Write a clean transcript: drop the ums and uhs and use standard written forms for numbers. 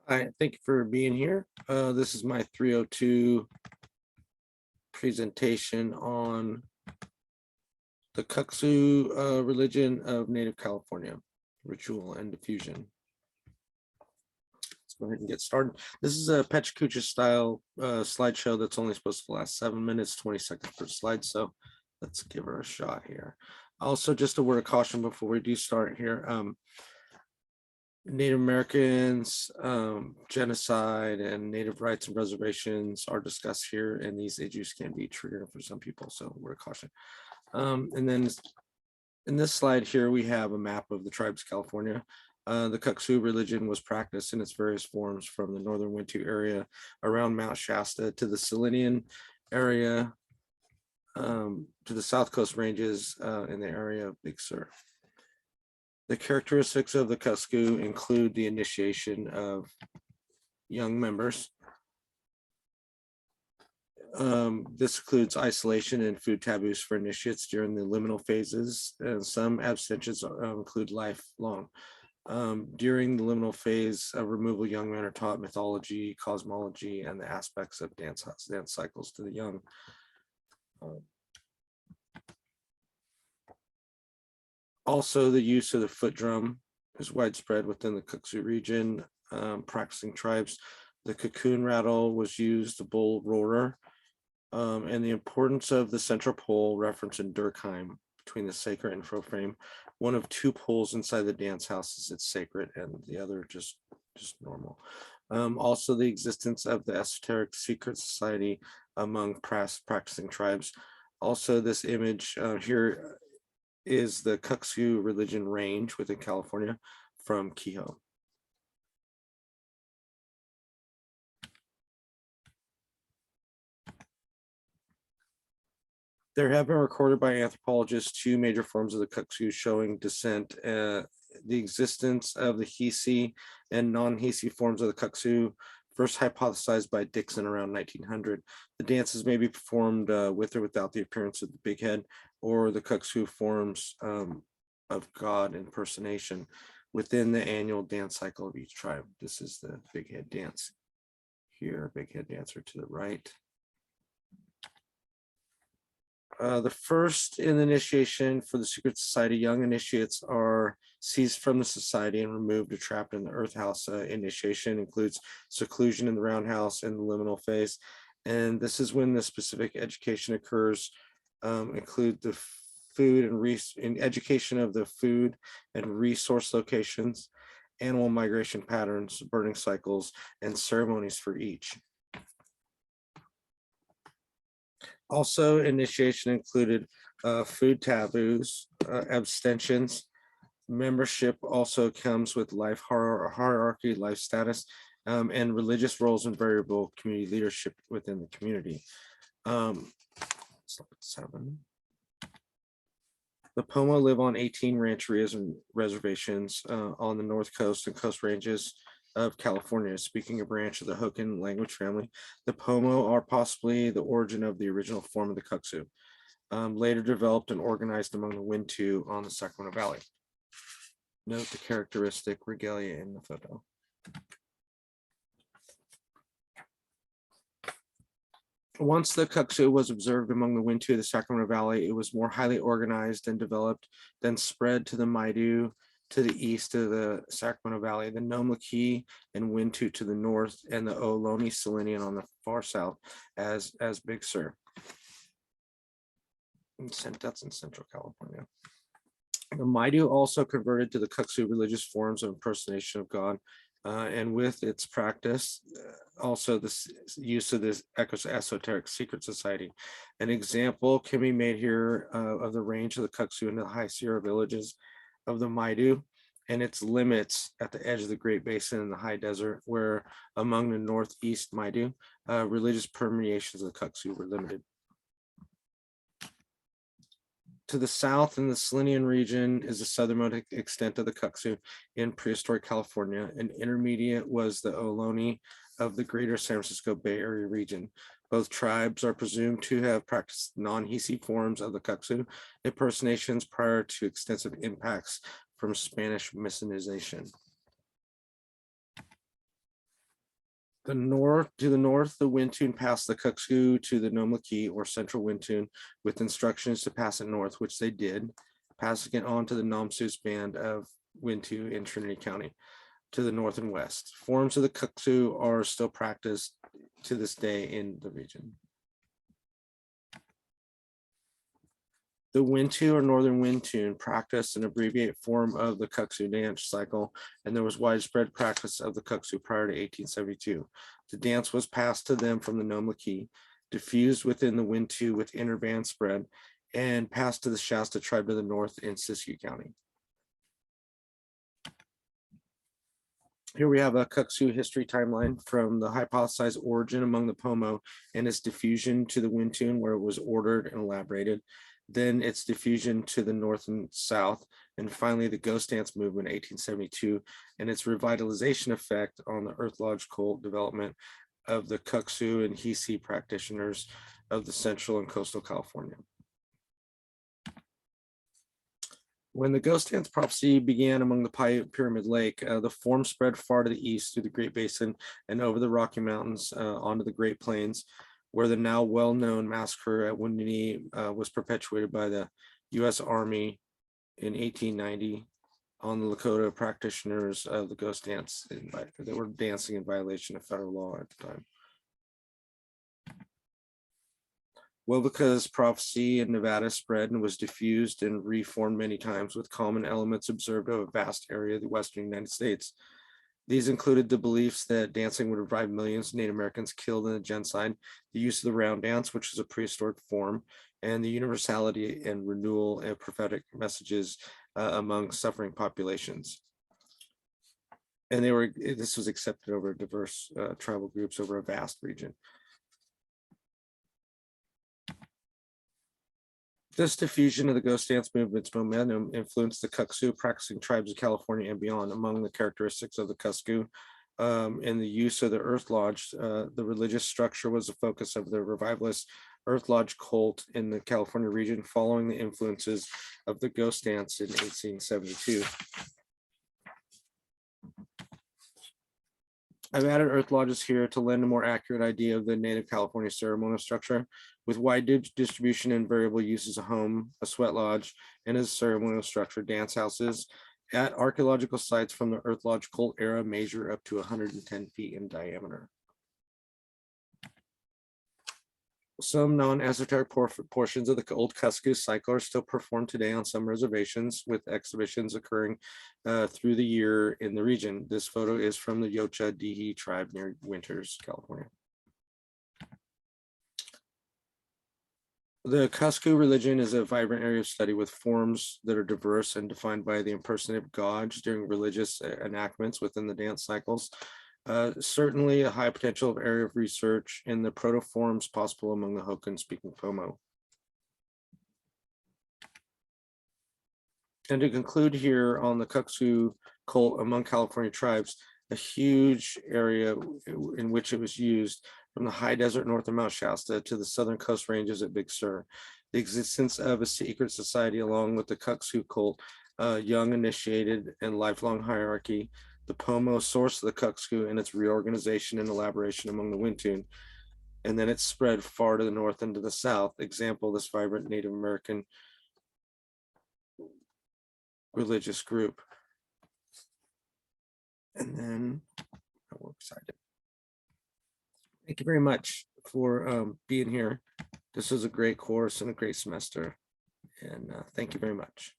Hi, thank you for being here. This is my 302 presentation on the Kuksu religion of Native California, ritual and diffusion. Let's go ahead and get started. This is a Pechakucha style slideshow that's only supposed to last 7 minutes, 20 seconds per slide. So let's give her a shot here. Also, just a word of caution before we do start here. Native Americans, genocide, and Native rights and reservations are discussed here, and these issues can be triggering for some people, so we're caution. And then in this slide here, we have a map of the tribes of California. The Kuksu religion was practiced in its various forms from the northern Wintu area around Mount Shasta to the Selenian area, to the South Coast ranges in the area of Big Sur. The characteristics of the Kuksu include the initiation of young members. This includes isolation and food taboos for initiates during the liminal phases, and some abstentions include lifelong. During the liminal phase of removal, young men are taught mythology, cosmology, and the aspects of dance cycles to the young. Also, the use of the foot drum is widespread within the Kuksu region. Practicing tribes, the cocoon rattle was used, the bull roarer, and the importance of the central pole referenced in Durkheim between the sacred and profane. One of two poles inside the dance house is it's sacred, and the other just normal. Also, the existence of the esoteric secret society among practicing tribes. Also, this image here is the Kuksu religion range within California from Kehoe. There have been recorded by anthropologists 2 major forms of the Kuksu showing descent. The existence of the Hisi and non-Hisi forms of the Kuksu, first hypothesized by Dixon around 1900. The dances may be performed with or without the appearance of the big head, or the Kuksu forms of God impersonation within the annual dance cycle of each tribe. This is the big head dance here, big head dancer to the right. The first in the initiation for the secret society, young initiates are seized from the society and removed or trapped in the earth house. Initiation includes seclusion in the roundhouse and the liminal phase. And this is when the specific education occurs, include the food and education of the food and resource locations, animal migration patterns, burning cycles, and ceremonies for each. Also, initiation included food taboos, abstentions. Membership also comes with life hierarchy, life status, and religious roles and variable community leadership within the community. Slide 7. The Pomo live on 18 rancherias and reservations on the north coast and coast ranges of California. Speaking a branch of the Hokan language family, the Pomo are possibly the origin of the original form of the Kuksu, later developed and organized among the Wintu on the Sacramento Valley. Note the characteristic regalia in the photo. Once the Kuksu was observed among the Wintu of the Sacramento Valley, it was more highly organized and developed, then spread to the Maidu to the east of the Sacramento Valley, the Nomlaki and Wintu to the north, and the Ohlone Selenian on the far south as Big Sur. That's in Central California. The Maidu also converted to the Kuksu religious forms of impersonation of God, and with its practice, also the use of this esoteric secret society. An example can be made here of the range of the Kuksu into the high Sierra villages of the Maidu and its limits at the edge of the Great Basin in the high desert, where among the northeast Maidu, religious permeations of the Kuksu were limited. To the south in the Selenian region is the southernmost extent of the Kuksu in prehistoric California, and intermediate was the Ohlone of the greater San Francisco Bay Area region. Both tribes are presumed to have practiced non-Hisi forms of the Kuksu impersonations prior to extensive impacts from Spanish missionization. To the north, the Wintun passed the Kuksu to the Nomlaki or central Wintun with instructions to pass it north, which they did, passing it on to the Namsus band of Wintu in Trinity County to the north and west. Forms of the Kuksu are still practiced to this day in the region. The Wintu or Northern Wintun practiced an abbreviated form of the Kuksu dance cycle, and there was widespread practice of the Kuksu prior to 1872. The dance was passed to them from the Nomlaki, diffused within the Wintu with inner band spread, and passed to the Shasta tribe to the north in Siskiyou County. Here we have a Kuksu history timeline from the hypothesized origin among the Pomo and its diffusion to the Wintun, where it was ordered and elaborated. Then its diffusion to the north and south, and finally the ghost dance movement in 1872 and its revitalization effect on the Earth Lodge cult development of the Kuksu and Hisi practitioners of the central and coastal California. When the ghost dance prophecy began among the Pyramid Lake, the form spread far to the east through the Great Basin and over the Rocky Mountains onto the Great Plains, where the now well-known massacre at Wounded Knee was perpetuated by the U.S. Army in 1890 on the Lakota practitioners of the ghost dance that were dancing in violation of federal law at the time. Wovika's prophecy in Nevada spread and was diffused and reformed many times with common elements observed over a vast area of the western United States. These included the beliefs that dancing would revive millions of Native Americans killed in the genocide, the use of the round dance, which is a prehistoric form, and the universality and renewal of prophetic messages among suffering populations. And this was accepted over diverse tribal groups over a vast region. This diffusion of the ghost dance movement's momentum influenced the Kuksu practicing tribes of California and beyond. Among the characteristics of the Kuksu and the use of the Earth Lodge, the religious structure was the focus of the revivalist Earth Lodge cult in the California region, following the influences of the ghost dance in 1872. I've added Earth Lodges here to lend a more accurate idea of the native California ceremonial structure, with wide distribution and variable uses: a home, a sweat lodge, and as ceremonial structure, dance houses at archaeological sites from the Earth Lodge cult era measure up to 110 feet in diameter. Some non-esoteric portions of the old Kuksu cycle are still performed today on some reservations, with exhibitions occurring through the year in the region. This photo is from the Yocha Dihi tribe near Winters, California. The Kuksu religion is a vibrant area of study with forms that are diverse and defined by the impersonative gods during religious enactments within the dance cycles. Certainly a high potential area of research in the proto-forms possible among the Hokan-speaking Pomo. And to conclude here on the Kuksu cult among California tribes, a huge area in which it was used from the high desert north of Mount Shasta to the southern coast ranges at Big Sur. The existence of a secret society along with the Kuksu cult, young initiated and lifelong hierarchy, the Pomo source of the Kuksu and its reorganization and elaboration among the Wintun, and then it spread far to the north and to the south. Example, this vibrant Native American religious group. And then we're excited. Thank you very much for being here. This was a great course and a great semester. And thank you very much.